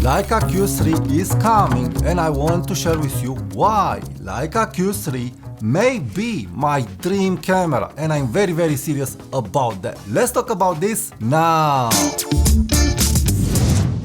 Leica Q3 is coming and I want to share with you why Leica Q3 may be my dream camera, and I'm very serious about that. Let's talk about this now.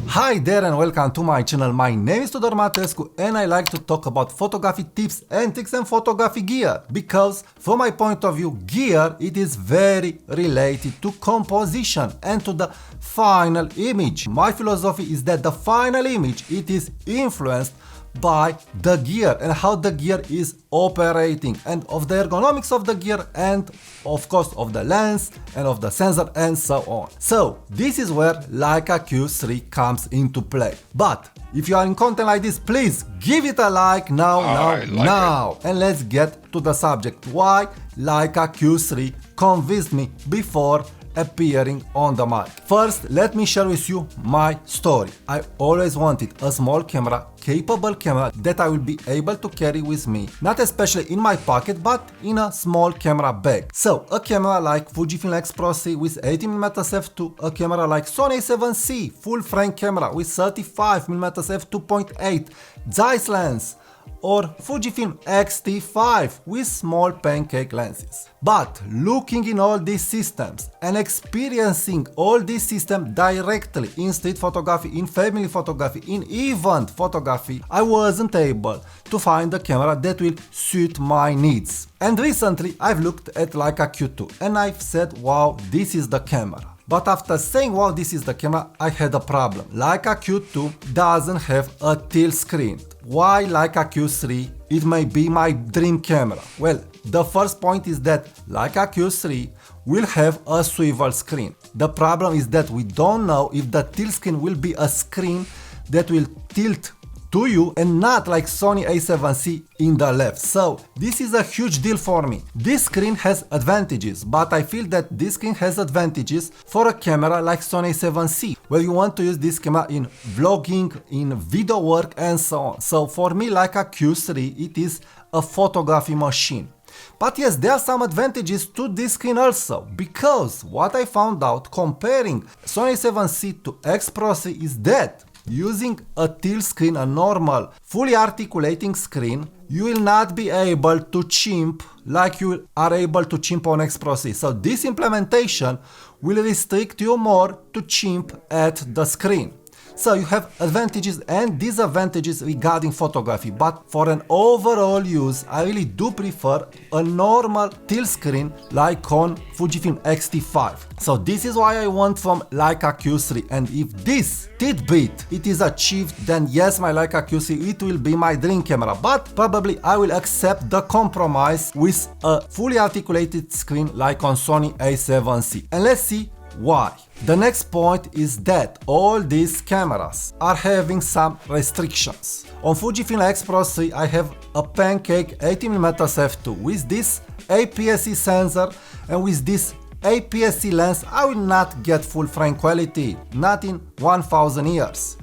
Hi there and welcome to my channel. My name is Tudor Matescu and I like to talk about photography tips and tricks and photography gear, because from my point of view, gear, it is very related to composition and to the final image. My philosophy is that the final image, it is influenced by the gear and how the gear is operating, and of the ergonomics of the gear, and of course of the lens and of the sensor and so on. So this is where Leica Q3 comes into play. But if you are in content like this, please give it a like now, and let's get to the subject. Why Leica Q3 convinced me before appearing on the mic. First, let me share with you my story. I always wanted a small camera, capable camera that I will be able to carry with me, not especially in my pocket, but in a small camera bag. So a camera like Fujifilm X Pro C with 80mm f2, a camera like Sony a7C full frame camera with 35mm f2.8 Zeiss lens, or Fujifilm X-T5 with small Pancake lenses. But looking in all these systems and experiencing all these systems directly in street photography, in family photography, in event photography, I wasn't able to find a camera that will suit my needs. And recently I've looked at Leica Q2 and I've said, wow, this is the camera. But after saying, wow, this is the camera, I had a problem. Leica Q2 doesn't have a tilt screen. Why Leica Q3? It may be my dream camera. Well, the first point is that Leica Q3 will have a swivel screen. The problem is that we don't know if the tilt screen will be a screen that will tilt to you and not like Sony a7C in the left. So this is a huge deal for me. This screen has advantages, but I feel that this screen has advantages for a camera like Sony a7C, where you want to use this camera in vlogging, in video work and so on. So for me, Leica Q3, it is a photography machine. But yes, there are some advantages to this screen also, because what I found out comparing Sony a7C to X Pro C is that using a tilt screen, a normal, fully articulating screen, you will not be able to chimp like you are able to chimp on X Pro C. So this implementation will restrict you more to chimp at the screen. So you have advantages and disadvantages regarding photography, but for an overall use, I really do prefer a normal tilt screen like on Fujifilm X-T5. So this is why I want from Leica Q3, and if this tidbit it is achieved, then yes, my Leica Q3, it will be my dream camera, but probably I will accept the compromise with a fully articulated screen like on Sony a7C. And let's see why. The next point is that all these cameras are having some restrictions. On Fujifilm X Pro C, I have a Pancake 80mm f2 with this APS-C sensor, and with this APS-C lens I will not get full frame quality, not in 1000 years.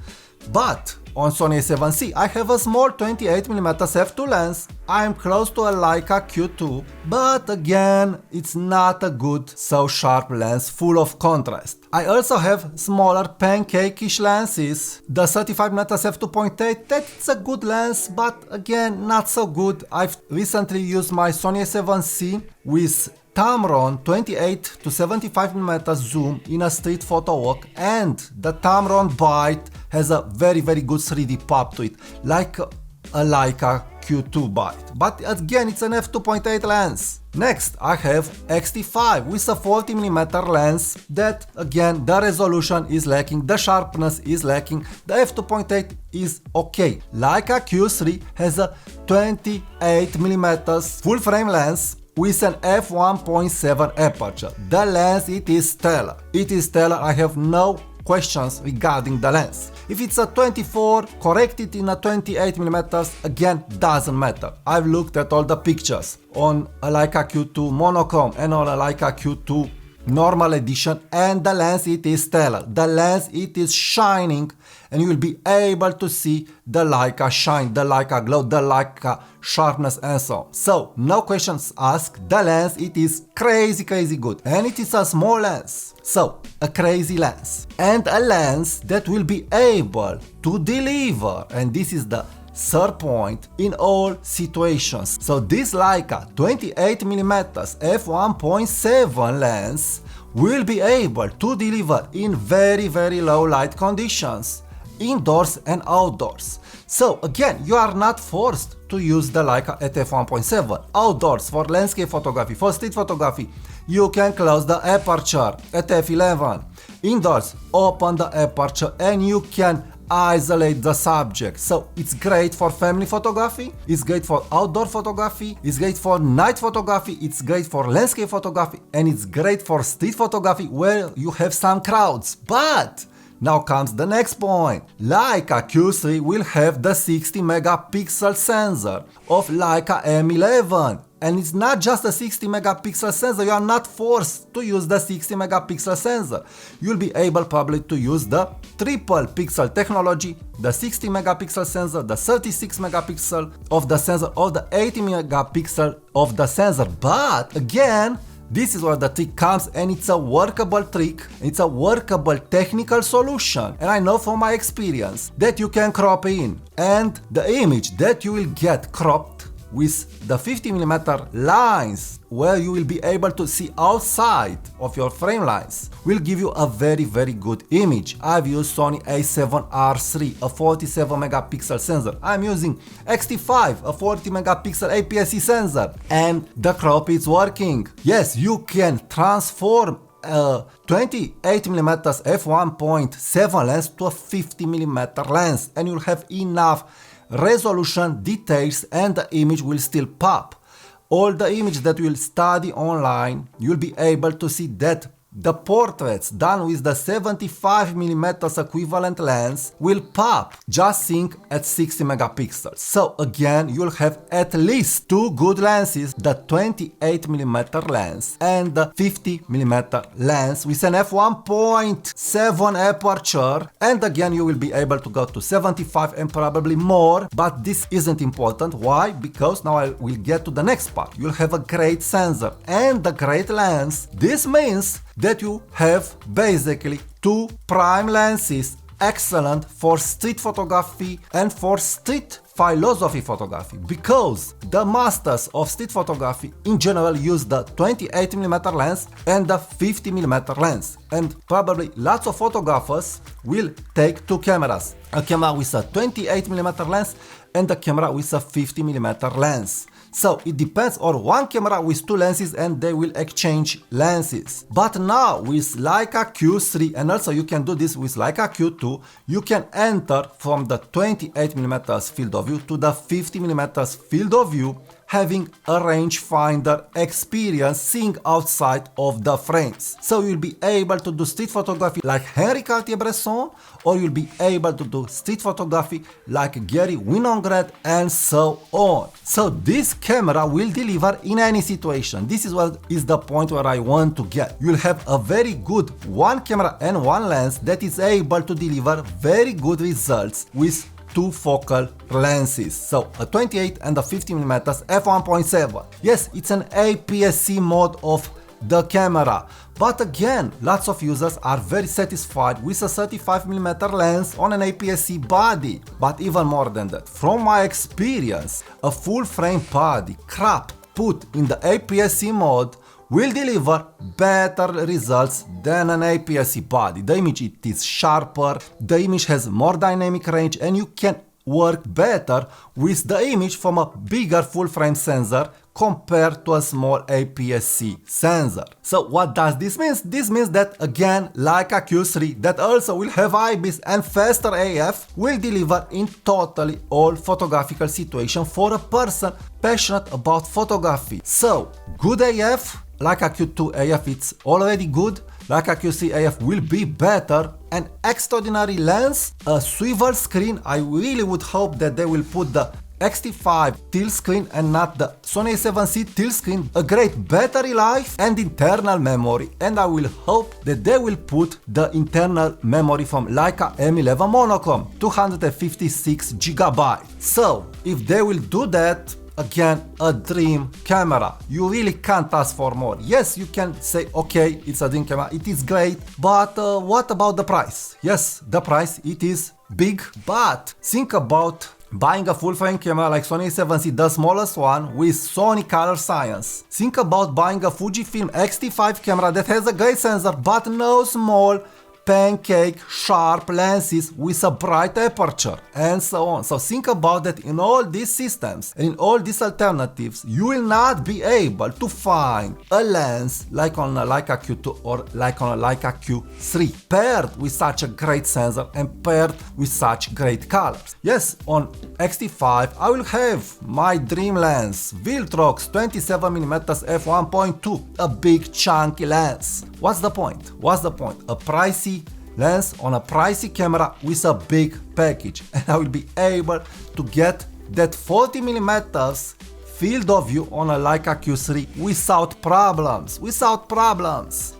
But on Sony a7C I have a small 28mm f2 lens. I am close to a Leica Q2, but again, it's not a good, so sharp lens full of contrast. I also have smaller Pancake-ish lenses. The 35mm f2.8, that's a good lens, but again, not so good. I've recently used my Sony a7C with Tamron 28 to 75mm zoom in a street photo walk, and the Tamron bite has a very good 3D pop to it, like a Leica Q2 bite. But again, it's an f2.8 lens. Next, I have X-T5 with a 40mm lens that, again, the resolution is lacking, the sharpness is lacking, the f2.8 is okay. Leica Q3 has a 28mm full frame lens with an f1.7 aperture. The lens, it is stellar. It is stellar, I have no questions regarding the lens. If it's a 24, correct it in a 28mm, again, doesn't matter. I've looked at all the pictures on a Leica Q2 Monochrome and on a Leica Q2 normal edition, and the lens, it is stellar. The lens, it is shining and you will be able to see the Leica shine, the Leica glow, the Leica sharpness and so on. So no questions asked, the lens, it is crazy good, and it is a small lens. So a crazy lens, and a lens that will be able to deliver, and this is the third point, in all situations. So this Leica 28mm f1.7 lens will be able to deliver in very low light conditions, indoors and outdoors. So again, you are not forced to use the Leica at f1.7. Outdoors, for landscape photography, for street photography, you can close the aperture at f11. Indoors, open the aperture and you can isolate the subject. So it's great for family photography, it's great for outdoor photography, it's great for night photography, it's great for landscape photography, and it's great for street photography where you have some crowds. But now comes the next point. Leica Q3 will have the 60 megapixel sensor of Leica M11. And it's not just a 60 megapixel sensor, you are not forced to use the 60 megapixel sensor. You'll be able probably to use the triple pixel technology, the 60 megapixel sensor, the 36 megapixel of the sensor, or the 80 megapixel of the sensor. But again, this is where the trick comes, and it's a workable trick, it's a workable technical solution, and I know from my experience that you can crop in, and the image that you will get cropped with the 50mm lines, where you will be able to see outside of your frame lines, will give you a very good image. I've used Sony a7R3, a 47 megapixel sensor. I'm using X-T5, a 40 megapixel APS-C sensor, and the crop is working. Yes, you can transform a 28mm f1.7 lens to a 50mm lens, and you'll have enough resolution, details, and the image will still pop. All the image that you will study online, you'll be able to see that the portraits done with the 75mm equivalent lens will pop, just sync at 60 megapixels. So again, you'll have at least two good lenses, the 28mm lens and the 50mm lens with an f1.7 aperture, and again you will be able to go to 75 and probably more, but this isn't important. Why? Because now I will get to the next part. You'll have a great sensor and a great lens. This means that you have basically two prime lenses, excellent for street photography and for street philosophy photography, because the masters of street photography in general use the 28mm lens and the 50mm lens, and probably lots of photographers will take two cameras, a camera with a 28mm lens and a camera with a 50mm lens. So it depends, or one camera with two lenses and they will exchange lenses. But now with Leica Q3, and also you can do this with Leica Q2, you can enter from the 28mm field of view to the 50mm field of view, having a rangefinder experience seeing outside of the frames. So you'll be able to do street photography like Henri Cartier-Bresson, or you'll be able to do street photography like Gary Winograd, and so on. So this camera will deliver in any situation. This is what is the point where I want to get. You'll have a very good one camera and one lens that is able to deliver very good results with two focal lenses, so a 28 and a 50mm f1.7. Yes, it's an APS-C mode of the camera, but again, lots of users are very satisfied with a 35mm lens on an APS-C body. But even more than that, from my experience, a full frame body cropped, put in the APS-C mode will deliver better results than an APS-C body. The image, it is sharper, the image has more dynamic range, and you can work better with the image from a bigger full frame sensor compared to a small APS-C sensor. So what does this mean? This means that again, Leica Q3, that also will have IBIS and faster AF, will deliver in totally all photographical situation for a person passionate about photography. So good AF, Leica Q2 AF, it's already good. Leica Q3 AF will be better. An extraordinary lens, a swivel screen. I really would hope that they will put the X-T5 tilt screen and not the Sony a7C tilt screen, a great battery life and internal memory, and I will hope that they will put the internal memory from Leica M11 Monochrome, 256 GB. So if they will do that, again, a dream camera. You really can't ask for more. Yes, you can say, okay, it's a dream camera, it is great, but what about the price? Yes, the price, it is big, but think about buying a full-frame camera like Sony a7C, the smallest one, with Sony color science. Think about buying a Fujifilm X-T5 camera that has a great sensor, but no small Pancake sharp lenses with a bright aperture, and so on. So think about that in all these systems and in all these alternatives, you will not be able to find a lens like on a Leica Q2 or like on a Leica Q3 paired with such a great sensor and paired with such great colors. Yes, on X-T5 I will have my dream lens, Viltrox 27mm f1.2, a big chunky lens. What's the point? What's the point? A pricey lens on a pricey camera with a big package, and I will be able to get that 40mm field of view on a Leica Q3 without problems.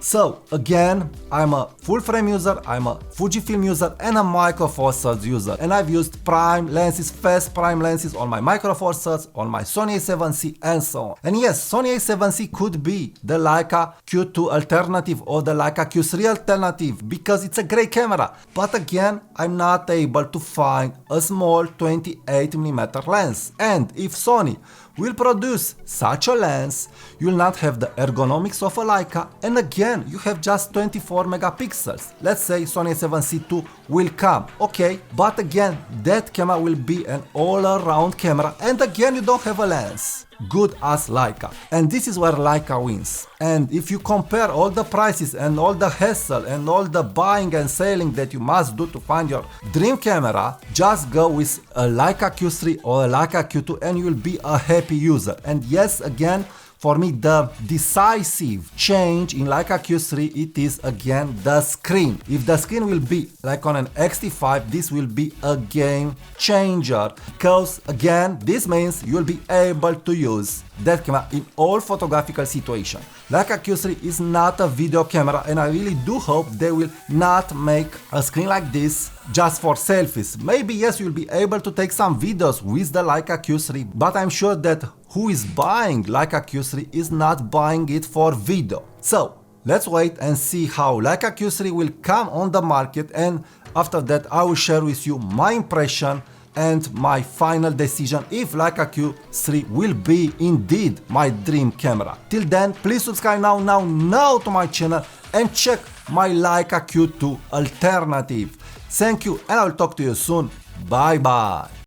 So again, I'm a full frame user, I'm a Fujifilm user and a Micro Four Thirds user, and I've used prime lenses, fast prime lenses on my Micro Four Thirds, on my Sony a7C and so on. And yes, Sony a7C could be the Leica Q2 alternative or the Leica Q3 alternative because it's a great camera, but again, I'm not able to find a small 28mm lens, and if Sony will produce such a lens, you will not have the ergonomics of a Leica, and again, you have just 24 megapixels. Let's say Sony a7C II will come, okay, but again, that camera will be an all-around camera, and again, you don't have a lens good as Leica, and this is where Leica wins. And if you compare all the prices and all the hassle and all the buying and selling that you must do to find your dream camera, just go with a Leica Q3 or a Leica Q2 and you will be a happy user. And yes, again, for me, the decisive change in Leica Q3, it is again the screen. If the screen will be like on an X-T5, this will be a game changer, because again, this means you will be able to use that camera in all photographical situations. Leica Q3 is not a video camera, and I really do hope they will not make a screen like this just for selfies. Maybe yes, you'll be able to take some videos with the Leica Q3, but I'm sure that who is buying Leica Q3 is not buying it for video. So let's wait and see how Leica Q3 will come on the market, and after that I will share with you my impression and my final decision if Leica Q3 will be indeed my dream camera. Till then, please subscribe now to my channel and check my Leica Q2 alternative. Thank you, and I will talk to you soon. Bye bye.